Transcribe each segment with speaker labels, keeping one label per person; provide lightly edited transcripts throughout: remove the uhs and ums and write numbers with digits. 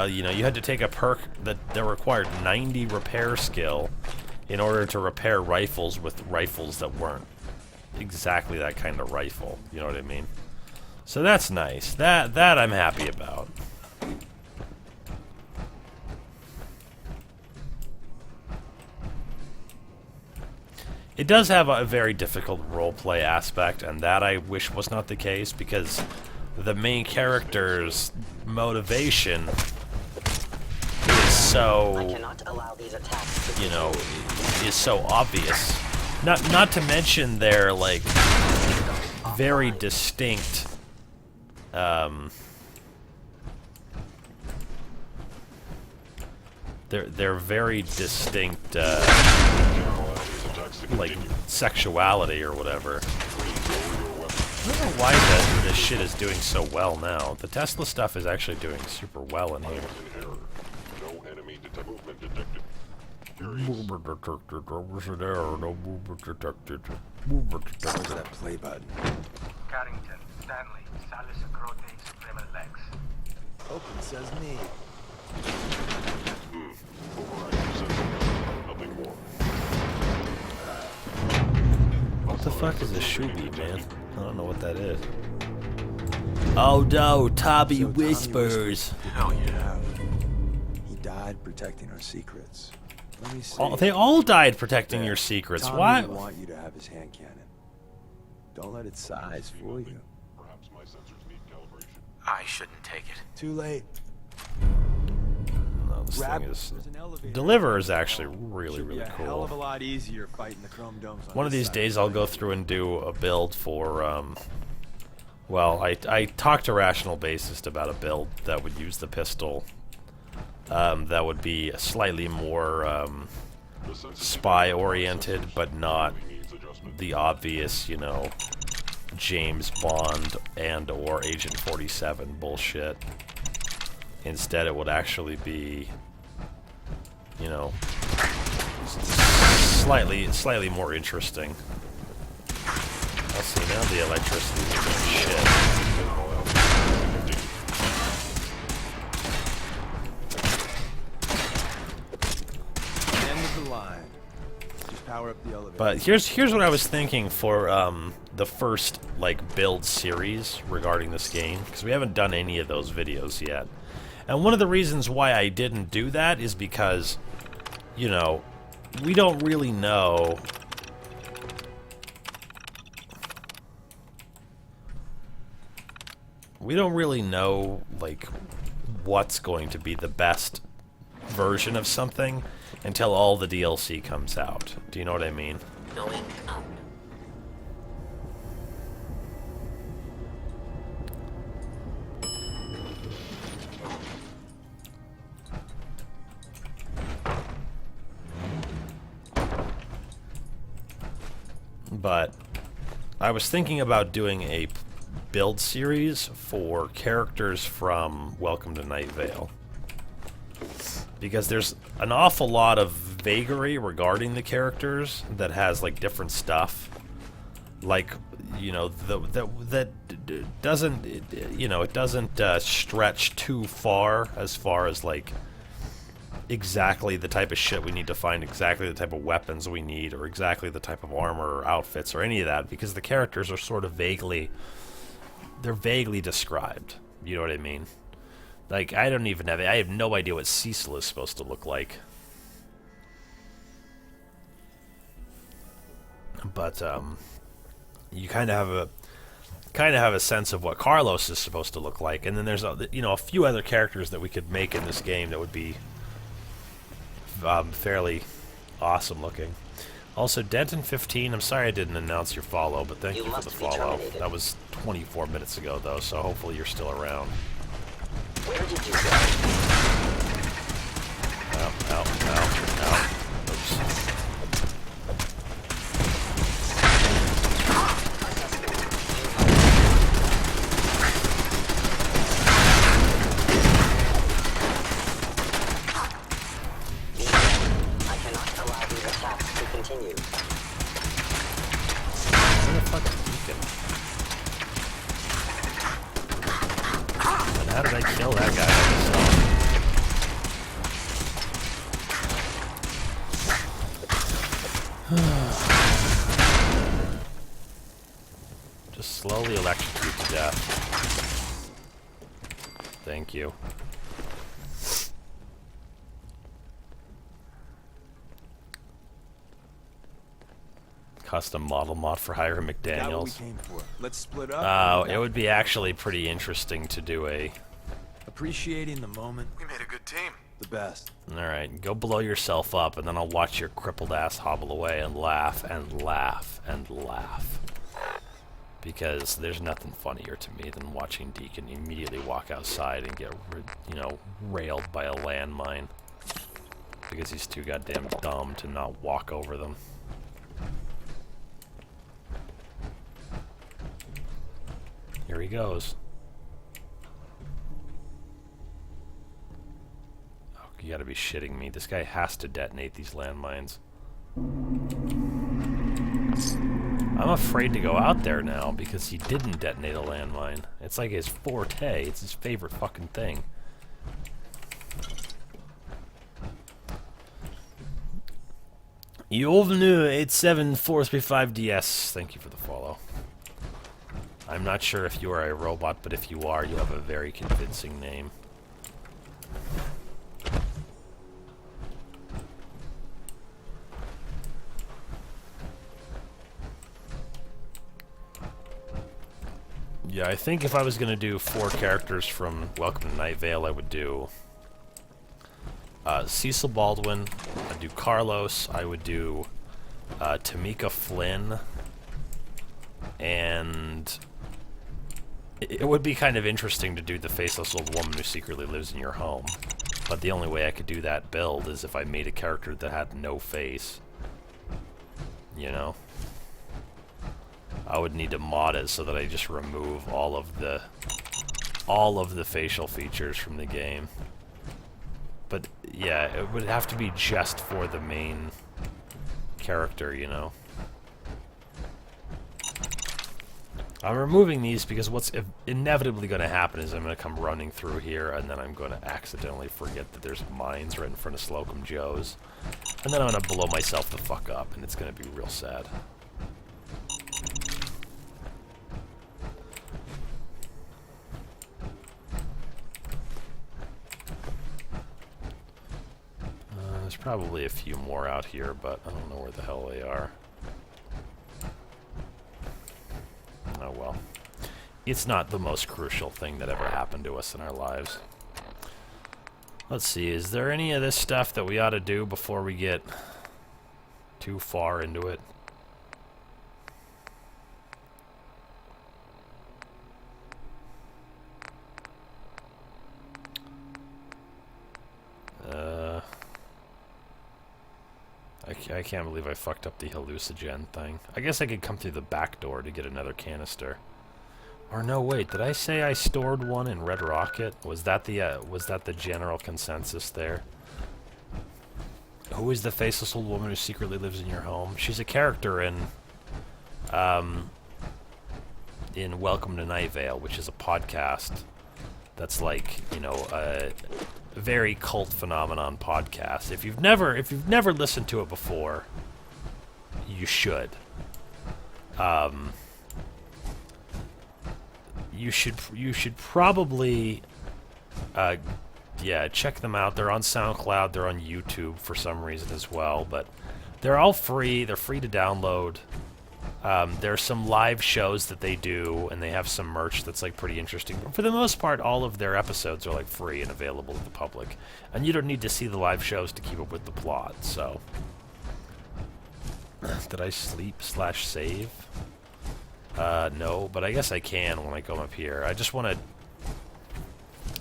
Speaker 1: you know, you had to take a perk that required 90 repair skill in order to repair rifles with rifles that weren't exactly that kind of rifle. You know what I mean? So that's nice. That I'm happy about. It does have a very difficult roleplay aspect, and that I wish was not the case, because the main character's motivation is so, you know, is so obvious. Not to mention their, like, very distinct, their very distinct, like, sexuality or whatever. I don't know why this shit is doing so well now. The Tesla stuff is actually doing super well in here.
Speaker 2: No enemy movement detected.
Speaker 1: Movement detected. Was an error. No movement detected. Movement detected.
Speaker 3: That play button.
Speaker 4: Carrington, Stanley, Salis Acrote, Suprema Lex.
Speaker 3: Open says me.
Speaker 2: Nothing more.
Speaker 1: What the fuck is a shubi, man? I don't know what that is. Oh no, Tommy whispers.
Speaker 3: Hell yeah. He died protecting our secrets. Let me see.
Speaker 1: They all died protecting your secrets.
Speaker 3: Tommy
Speaker 1: Why?
Speaker 3: would want you to have his hand cannon. Don't let its size fool you.
Speaker 2: Perhaps my sensors need calibration.
Speaker 5: I shouldn't take it.
Speaker 3: Too late.
Speaker 1: No, this
Speaker 3: Grab
Speaker 1: thing is.
Speaker 3: there's an elevator.
Speaker 1: Deliver is actually really,
Speaker 3: Should be
Speaker 1: really
Speaker 3: a hell of a
Speaker 1: cool.
Speaker 3: lot easier fighting the chrome domes on
Speaker 1: One of
Speaker 3: this
Speaker 1: these
Speaker 3: side.
Speaker 1: days I'll go through and do a build for, well, I talked to Rational Bassist about a build that would use the pistol. That would be slightly more, spy-oriented, but not the obvious, you know, James Bond and or Agent 47 bullshit. Instead, it would actually be, you know, slightly more interesting. I'll see, now the electricity is doing shit.
Speaker 3: End of the line. Just power up the elevator.
Speaker 1: But here's what I was thinking for the first, like, build series regarding this game, because we haven't done any of those videos yet. And one of the reasons why I didn't do that is because, you know, we don't really know. We don't really know, like, what's going to be the best version of something until all the DLC comes out. Do you know what I mean?
Speaker 5: Going up.
Speaker 1: But I was thinking about doing a build series for characters from Welcome to Night Vale, because there's an awful lot of vagary regarding the characters that has, like, different stuff, like, you know, that doesn't, you know, it doesn't stretch too far as like exactly the type of shit we need to find, exactly the type of weapons we need, or exactly the type of armor or outfits or any of that, because the characters are sort of vaguely described. You know what I mean? Like, I have no idea what Cecil is supposed to look like. But you kind of have a sense of what Carlos is supposed to look like, and then there's a few other characters that we could make in this game that would be fairly awesome looking. Also, Denton15, I'm sorry I didn't announce your follow, but thank you for the follow. That was 24 minutes ago, though, so hopefully you're still around.
Speaker 5: Where did you go?
Speaker 1: Ow. Oops.
Speaker 5: I cannot allow these attacks to continue.
Speaker 1: Where the fuck is Deacon? And how did I kill that guy by myself? Just slowly electrocute to death. Thank you. Custom model mod for Hiram
Speaker 3: Got what we
Speaker 1: McDaniels.
Speaker 3: came for. Let's split up.
Speaker 1: Oh, it would be actually pretty interesting to do a...
Speaker 3: Appreciating the moment.
Speaker 6: We made a good team.
Speaker 3: The best.
Speaker 1: Alright, go blow yourself up, and then I'll watch your crippled ass hobble away and laugh and laugh and laugh. Because there's nothing funnier to me than watching Deacon immediately walk outside and get, you know, railed by a landmine. Because he's too goddamn dumb to not walk over them. Here he goes. Oh, you gotta be shitting me. This guy has to detonate these landmines. I'm afraid to go out there now because he didn't detonate a landmine. It's like his forte. It's his favorite fucking thing. Yovnu 87435DS. Thank you for the follow. I'm not sure if you are a robot, but if you are, you have a very convincing name. Yeah, I think if I was going to do 4 characters from Welcome to Night Vale, I would do Cecil Baldwin, I'd do Carlos, I would do Tamika Flynn, and it would be kind of interesting to do the faceless old woman who secretly lives in your home. But the only way I could do that build is if I made a character that had no face. You know? I would need to mod it so that I just remove all of the facial features from the game. But yeah, it would have to be just for the main character, you know. I'm removing these because what's inevitably going to happen is I'm going to come running through here and then I'm going to accidentally forget that there's mines right in front of Slocum Joe's. And then I'm going to blow myself the fuck up and it's going to be real sad. There's probably a few more out here, but I don't know where the hell they are. Oh well. It's not the most crucial thing that ever happened to us in our lives. Let's see, is there any of this stuff that we ought to do before we get too far into it? I can't believe I fucked up the hallucinogen thing. I guess I could come through the back door to get another canister. Or no, wait, did I say I stored one in Red Rocket? Was that the general consensus there? Who is the faceless old woman who secretly lives in your home? She's a character in Welcome to Night Vale, which is a podcast that's like, you know, a very cult phenomenon podcast. If you've never listened to it before, you should. You should probably yeah, check them out. They're on SoundCloud, they're on YouTube for some reason as well, but they're all free. They're free to download. There's some live shows that they do, and they have some merch that's like pretty interesting. But for the most part, all of their episodes are like free and available to the public, and you don't need to see the live shows to keep up with the plot. So, did I sleep/save? No, but I guess I can when I come up here. I just want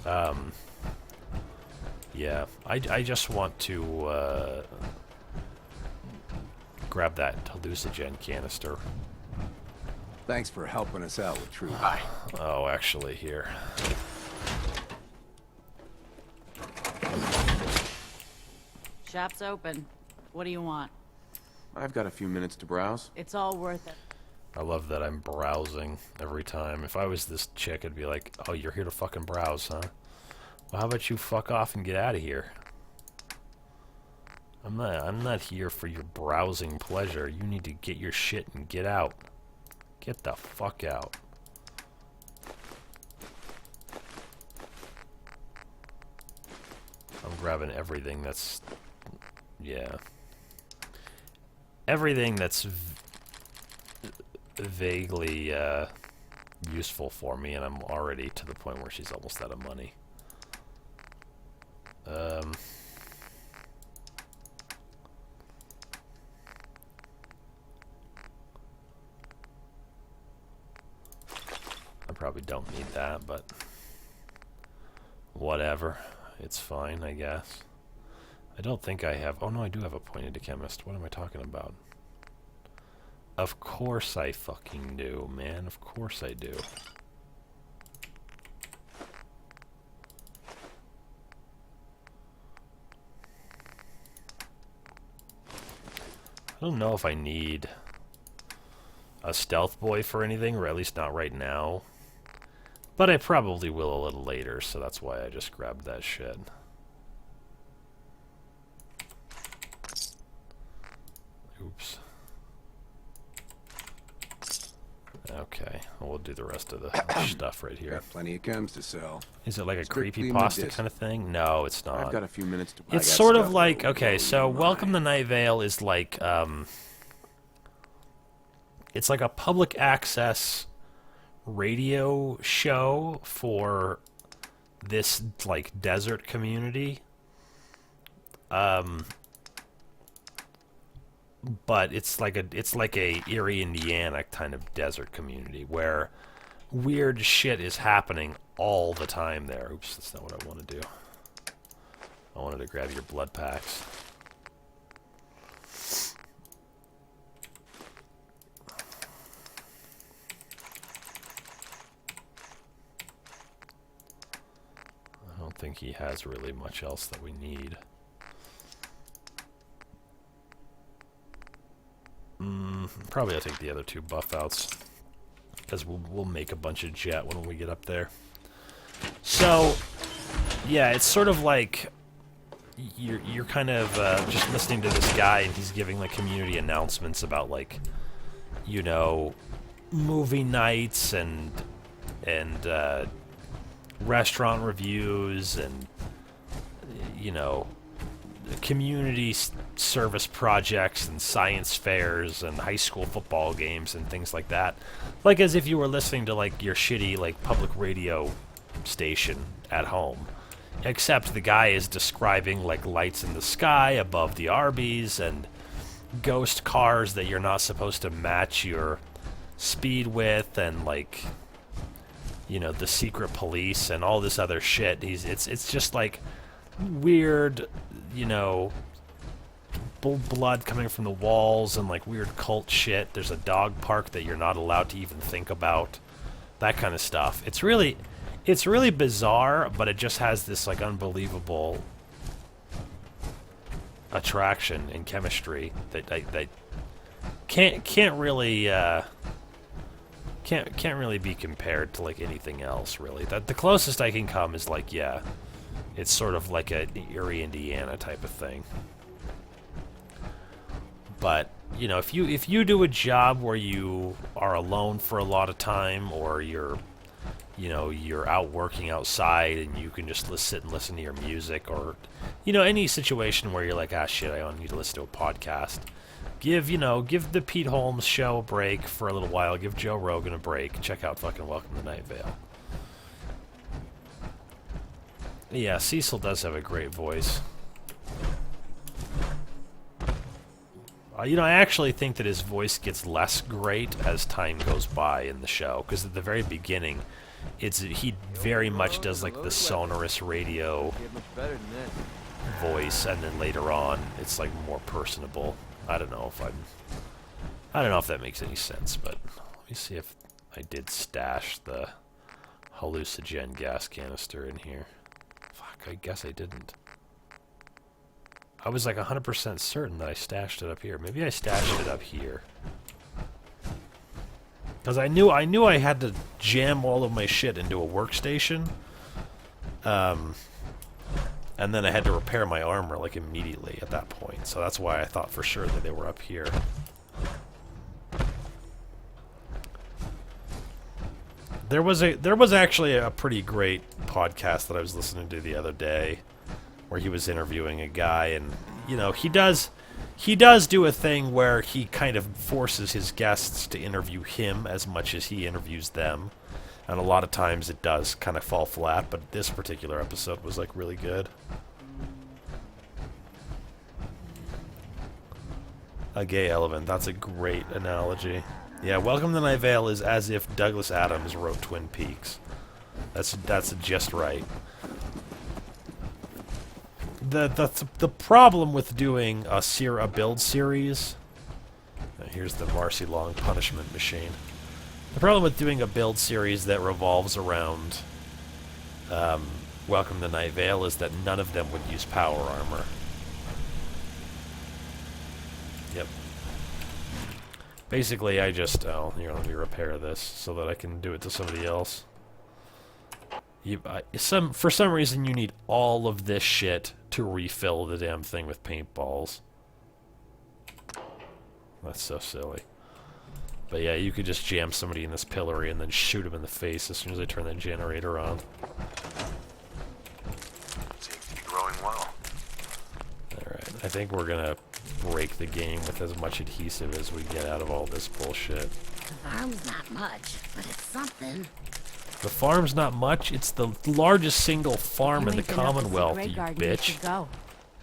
Speaker 1: to, yeah, I just want to grab that hallucinogen canister.
Speaker 3: Thanks for helping us out with True.
Speaker 1: Oh, actually, here.
Speaker 7: Shop's open. What do you want?
Speaker 6: I've got a few minutes to browse.
Speaker 7: It's all worth it.
Speaker 1: I love that I'm browsing every time. If I was this chick, I'd be like, oh, you're here to fucking browse, huh? Well, how about you fuck off and get out of here? I'm not here for your browsing pleasure. You need to get your shit and get out. Get the fuck out. I'm grabbing everything that's... yeah. Everything that's vaguely useful for me, and I'm already to the point where she's almost out of money. I probably don't need that, but whatever. It's fine, I guess. I don't think I have... oh no, I do have a pointed to chemist. What am I talking about? Of course I fucking do, man. Of course I do. I don't know if I need a stealth boy for anything, or at least not right now. But I probably will a little later, so that's why I just grabbed that shit. Oops. Okay, well, we'll do the rest of the stuff right here.
Speaker 3: Got plenty of chems to sell.
Speaker 1: Is it like a
Speaker 3: Strictly
Speaker 1: creepypasta
Speaker 3: medicinal.
Speaker 1: kind of thing? No, it's not.
Speaker 6: I've got a few minutes to.
Speaker 1: It's sort of like, okay, so Welcome to Night Vale is like, it's like a public access radio show for this, like, desert community. But it's like a Erie, Indiana kind of desert community where weird shit is happening all the time there. Oops, that's not what I want to do. I wanted to grab your blood packs. I don't think he has really much else that we need. Probably I'll take the other two buff outs, because we'll make a bunch of jet when we get up there. So, yeah, it's sort of like you're kind of just listening to this guy, and he's giving like community announcements about, like, you know, movie nights and restaurant reviews and, you know, community service projects and science fairs and high school football games and things like that, like as if you were listening to like your shitty like public radio station at home, except the guy is describing like lights in the sky above the Arby's and ghost cars that you're not supposed to match your speed with, and like, you know, the secret police and all this other shit. It's just like weird, you know, blood coming from the walls and like weird cult shit. There's a dog park that you're not allowed to even think about. That kind of stuff. It's really bizarre, but it just has this like unbelievable attraction and chemistry that can't really be compared to like anything else really. The closest I can come is like, yeah, it's sort of like a Erie, Indiana type of thing. But, you know, if you do a job where you are alone for a lot of time, or you're out working outside and you can just sit and listen to your music, or, you know, any situation where you're like, ah, shit, I don't need to listen to a podcast. Give the Pete Holmes show a break for a little while. Give Joe Rogan a break. Check out fucking Welcome to Night Vale. Yeah, Cecil does have a great voice. You know, I actually think that his voice gets less great as time goes by in the show, because at the very beginning, he very much does like the sonorous radio voice, and then later on, it's like more personable. I don't know if that makes any sense, but let me see if I did stash the hallucinogen gas canister in here. Fuck, I guess I didn't. I was like 100% certain that I stashed it up here. Maybe I stashed it up here. Because I knew I had to jam all of my shit into a workstation. And And then I had to repair my armor, like, immediately at that point. So that's why I thought for sure that they were up here. There was actually a pretty great podcast that I was listening to the other day where he was interviewing a guy, and, you know, he does do a thing where he kind of forces his guests to interview him as much as he interviews them. And a lot of times it does kind of fall flat, but this particular episode was, like, really good. A gay element. That's a great analogy. Yeah, Welcome to Night Vale is as if Douglas Adams wrote Twin Peaks. That's just right. The problem with doing a build series... Here's the Marcy Long punishment machine. The problem with doing a build series that revolves around Welcome to Night Vale is that none of them would use power armor. Yep. Basically, I just... Oh, here, let me repair this so that I can do it to somebody else. For some reason, you need all of this shit to refill the damn thing with paintballs. That's so silly. But yeah, you could just jam somebody in this pillory and then shoot him in the face as soon as I turn that generator on.
Speaker 6: Seems to be growing well.
Speaker 1: Alright, I think we're gonna break the game with as much adhesive as we get out of all this bullshit.
Speaker 8: The farm's not much, but it's something.
Speaker 1: The farm's not much? It's the largest single farm in the Commonwealth, you bitch.
Speaker 8: Go.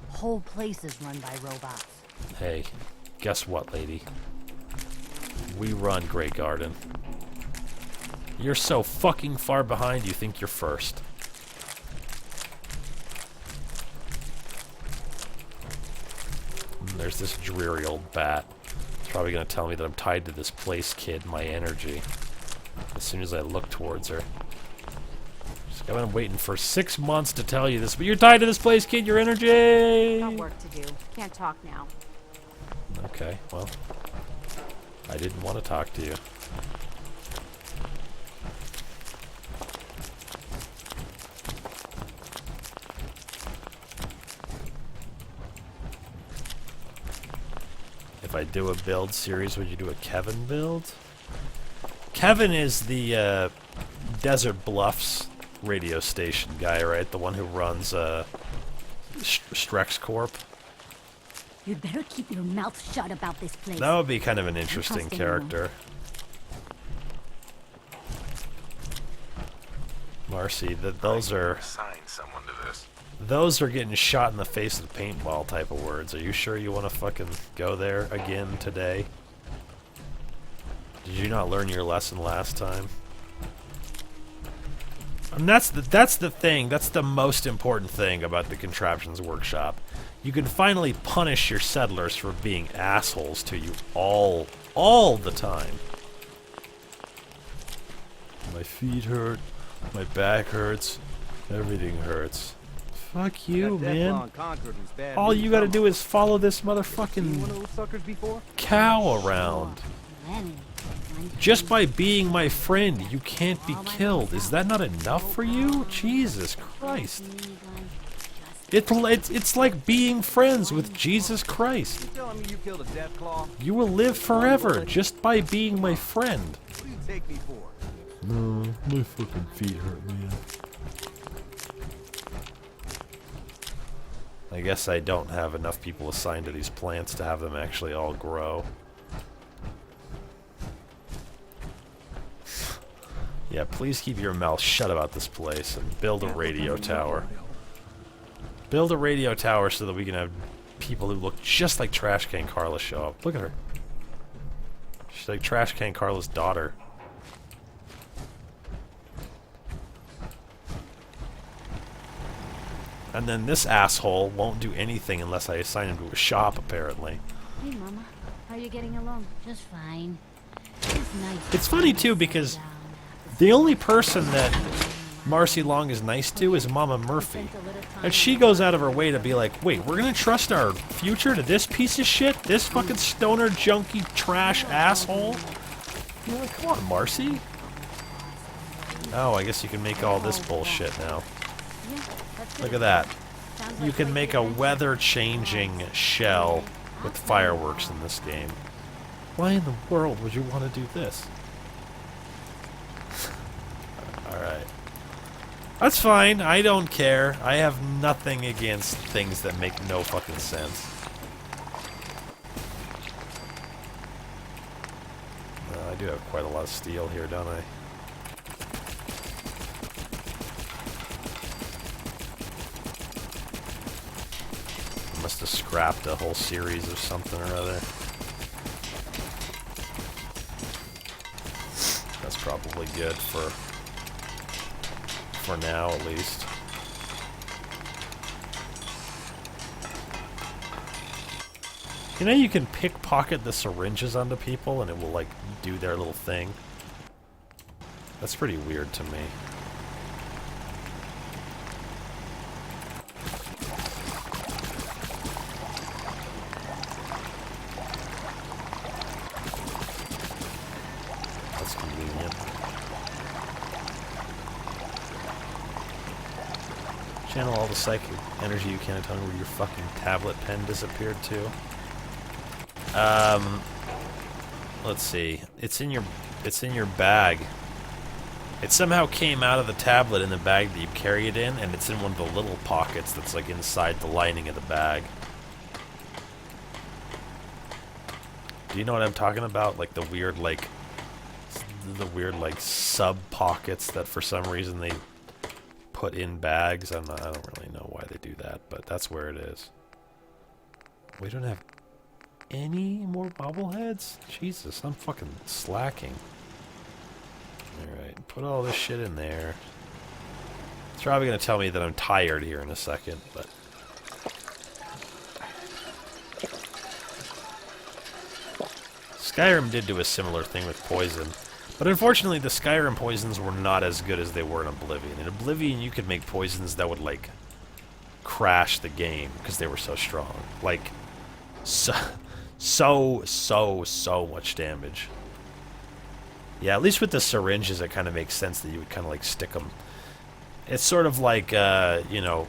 Speaker 8: Whole place is run by robots.
Speaker 1: Hey, guess what, lady? We run Grey Garden. You're so fucking far behind you think you're first. There's this dreary old bat. It's probably gonna tell me that I'm tied to this place, kid, my energy. As soon as I look towards her. I've been waiting for 6 months to tell you this, but you're tied to this place, kid, your energy!
Speaker 9: Got work to do. Can't talk now.
Speaker 1: Okay, well. I didn't want to talk to you. If I do a build series, would you do a Kevin build? Kevin is the Desert Bluffs radio station guy, right? The one who runs Strex Corp.
Speaker 8: You'd better keep your mouth shut about this place.
Speaker 1: That would be kind of an interesting character. Marcy, those are...
Speaker 6: Assign someone to this.
Speaker 1: Those are getting shot in the face with paintball type of words. Are you sure you want to fucking go there again today? Did you not learn your lesson last time? And that's the thing. That's the most important thing about the Contraptions workshop. You can finally punish your settlers for being assholes to you all the time. My feet hurt. My back hurts. Everything hurts. Fuck you, man. All you gotta do is follow this motherfucking cow around. Just by being my friend, you can't be killed. Is that not enough for you? Jesus Christ. It's like being friends with Jesus Christ. You will live forever just by being my friend. No, my fucking feet hurt, man. I guess I don't have enough people assigned to these plants to have them actually all grow. Yeah, please keep your mouth shut about this place and build a radio tower. Build a radio tower so that we can have people who look just like Trash Can Carla show up. Look at her. She's like Trash Can Carla's daughter. And then this asshole won't do anything unless I assign him to a shop, apparently.
Speaker 8: Hey, Mama. How are you getting along? Just fine. It's nice.
Speaker 1: It's funny, too, because the only person that Marcy Long is nice to is Mama Murphy. And she goes out of her way to be like, wait, we're gonna trust our future to this piece of shit? This fucking stoner, junkie, trash asshole? You're like, come on, Marcy. Oh, I guess you can make all this bullshit now. Look at that.
Speaker 8: Sounds
Speaker 1: You
Speaker 8: like
Speaker 1: can
Speaker 8: quite
Speaker 1: make
Speaker 8: the
Speaker 1: a
Speaker 8: adventure.
Speaker 1: weather-changing shell with fireworks in this game. Why in the world would you want to do this? Alright. That's fine. I don't care. I have nothing against things that make no fucking sense. I do have quite a lot of steel here, don't I? Must have scrapped a whole series of something or other. That's probably good for now, at least. You know, you can pickpocket the syringes onto people and it will, like, do their little thing. That's pretty weird to me. That's convenient. Channel all the psychic energy you can and tell me where your fucking tablet pen disappeared to. Let's see. It's in your bag. It somehow came out of the tablet in the bag that you carry it in, and it's in one of the little pockets that's like inside the lining of the bag. Do you know what I'm talking about? Like the weird like sub pockets that for some reason they put in bags. I don't really know why they do that, but that's where it is. We don't have any more bobbleheads? Jesus, I'm fucking slacking. Alright, put all this shit in there. It's probably going to tell me that I'm tired here in a second, but... Skyrim did do a similar thing with poison. But unfortunately, the Skyrim poisons were not as good as they were in Oblivion. In Oblivion, you could make poisons that would, like, crash the game because they were so strong. Like, so much damage. Yeah, at least with the syringes, it kind of makes sense that you would kind of like stick them. It's sort of like, you know,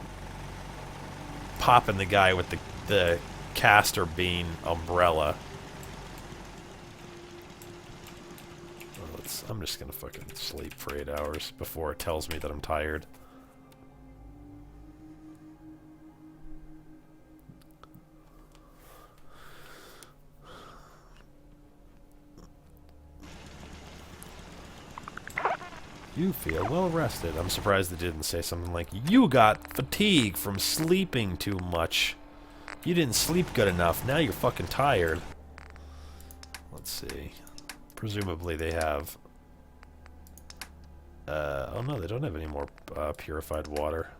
Speaker 1: popping the guy with the castor bean umbrella. Well, I'm just gonna fucking sleep for 8 hours before it tells me that I'm tired. You feel well rested. I'm surprised it didn't say something like, you got fatigue from sleeping too much. You didn't sleep good enough. Now you're fucking tired. Let's see. Presumably they have... oh no, they don't have any more purified water.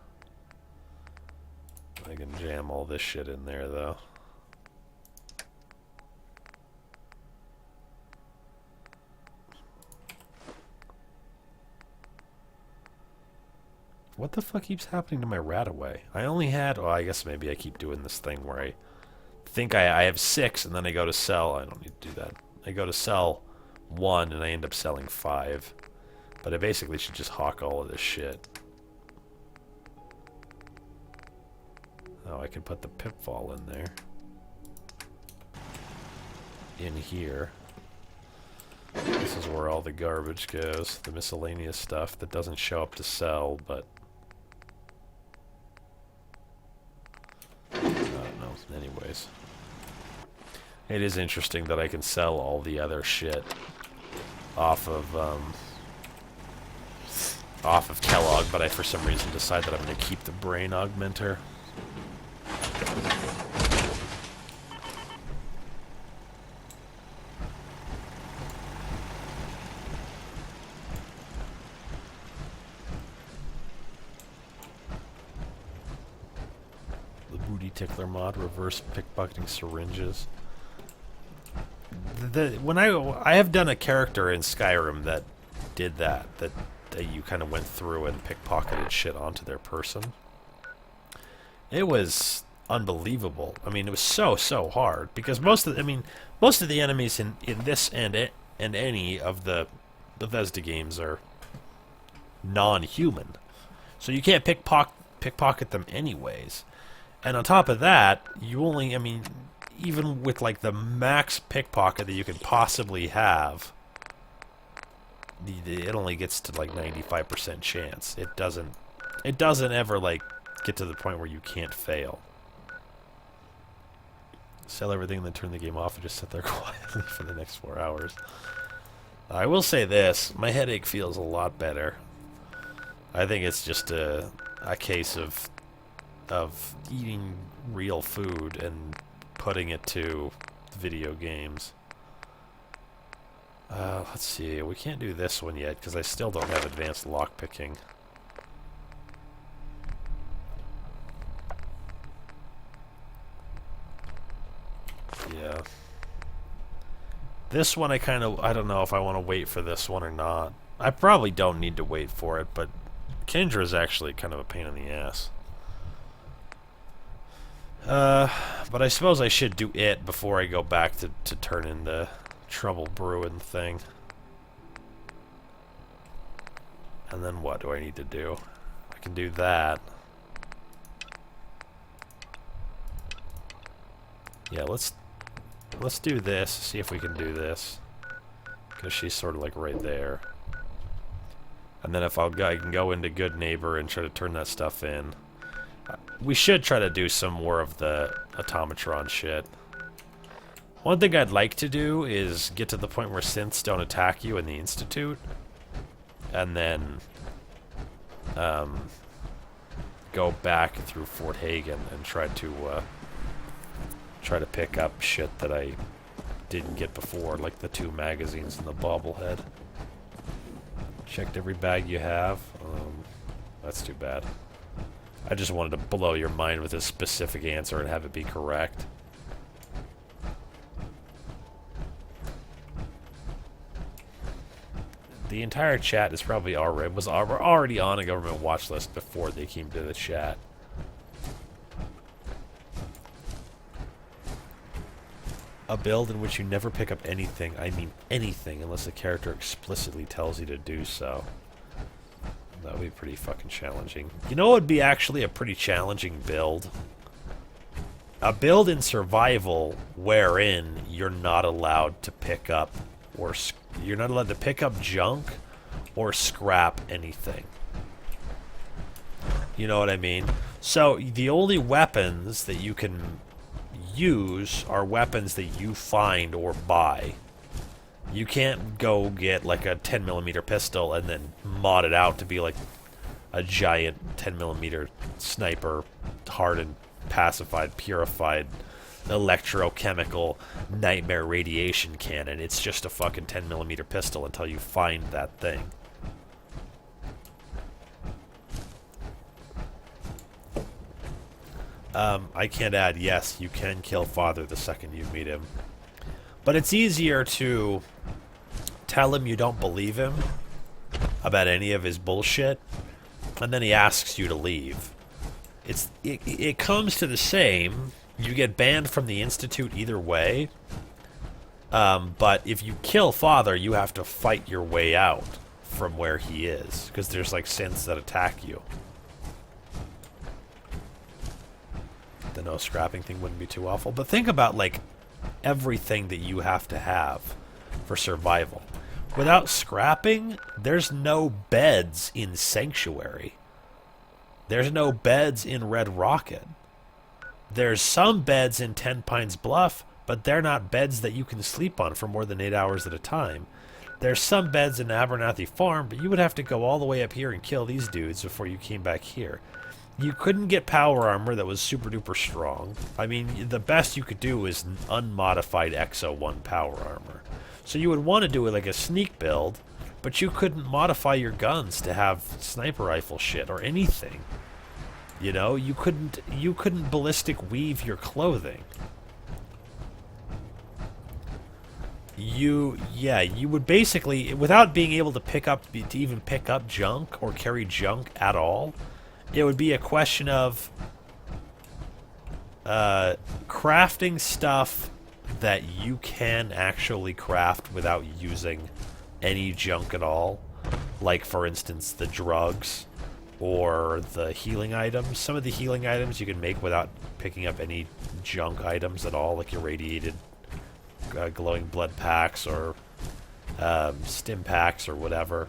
Speaker 1: I can jam all this shit in there, though. What the fuck keeps happening to my Radaway? I only had... Oh, I guess maybe I keep doing this thing where I think I have 6, and then I go to sell... I don't need to do that. I go to sell 1, and I end up selling 5. But I basically should just hawk all of this shit. Oh, I can put the Pitfall in there. In here. This is where all the garbage goes. The miscellaneous stuff that doesn't show up to sell, but... Anyways. It is interesting that I can sell all the other shit off of Kellogg, but I for some reason decide that I'm going to keep the brain augmenter. Tickler mod, reverse pickpocketing syringes. When I have done a character in Skyrim that did that you kind of went through and pickpocketed shit onto their person. It was unbelievable. I mean, it was so hard because most of the enemies in this and any of the Bethesda games are non-human, so you can't pickpocket them anyways. And on top of that, you only, I mean, even with like the max pickpocket that you could possibly have, it only gets to like 95% chance. It doesn't ever like get to the point where you can't fail. Sell everything and then turn the game off and just sit there quietly for the next 4 hours. I will say this, my headache feels a lot better. I think it's just a case of eating real food and putting it to video games. Let's see, we can't do this one yet because I still don't have advanced lockpicking. Yeah. This one I don't know if I want to wait for this one or not. I probably don't need to wait for it, but Kendra is actually kind of a pain in the ass. But I suppose I should do it before I go back to turn in the Trouble Brewing thing. And then what do I need to do? I can do that. Yeah, let's do this, see if we can do this. Because she's sort of like right there. And then if I can go into Good Neighbor and try to turn that stuff in. We should try to do some more of the automatron shit. One thing I'd like to do is get to the point where synths don't attack you in the Institute. And then go back through Fort Hagen and try to pick up shit that I didn't get before, like the 2 magazines and the bobblehead. Checked every bag you have. That's too bad. I just wanted to blow your mind with a specific answer and have it be correct. The entire chat is probably already on a government watch list before they came to the chat. A build in which you never pick up anything, I mean anything, unless the character explicitly tells you to do so. That would be pretty fucking challenging. You know what would be actually a pretty challenging build? A build in survival wherein you're not allowed to pick up junk or scrap anything. You know what I mean? So the only weapons that you can use are weapons that you find or buy. You can't go get like a 10mm pistol and then mod it out to be like a giant 10mm sniper, hardened, pacified, purified, electrochemical nightmare radiation cannon. It's just a fucking 10mm pistol until you find that thing. I can't add, yes, you can kill Father the second you meet him. But it's easier to tell him you don't believe him about any of his bullshit, and then he asks you to leave. It comes to the same. You get banned from the Institute either way. But if you kill Father, you have to fight your way out from where he is, because there's like synths that attack you. The no scrapping thing wouldn't be too awful, but think about like everything that you have to have for survival. Without scrapping, there's no beds in Sanctuary. There's no beds in Red Rocket. There's some beds in Ten Pines Bluff, but they're not beds that you can sleep on for more than 8 hours at a time. There's some beds in Abernathy Farm, but you would have to go all the way up here and kill these dudes before you came back here. You couldn't get power armor that was super duper strong. I mean, the best you could do is unmodified Exo 1 power armor. So you would want to do it like a sneak build, but you couldn't modify your guns to have sniper rifle shit or anything. You know, you couldn't ballistic weave your clothing. You would basically, without being able to even pick up junk or carry junk at all, it would be a question of crafting stuff that you can actually craft without using any junk at all. Like, for instance, the drugs or the healing items. Some of the healing items you can make without picking up any junk items at all, like irradiated glowing blood packs or stim packs or whatever.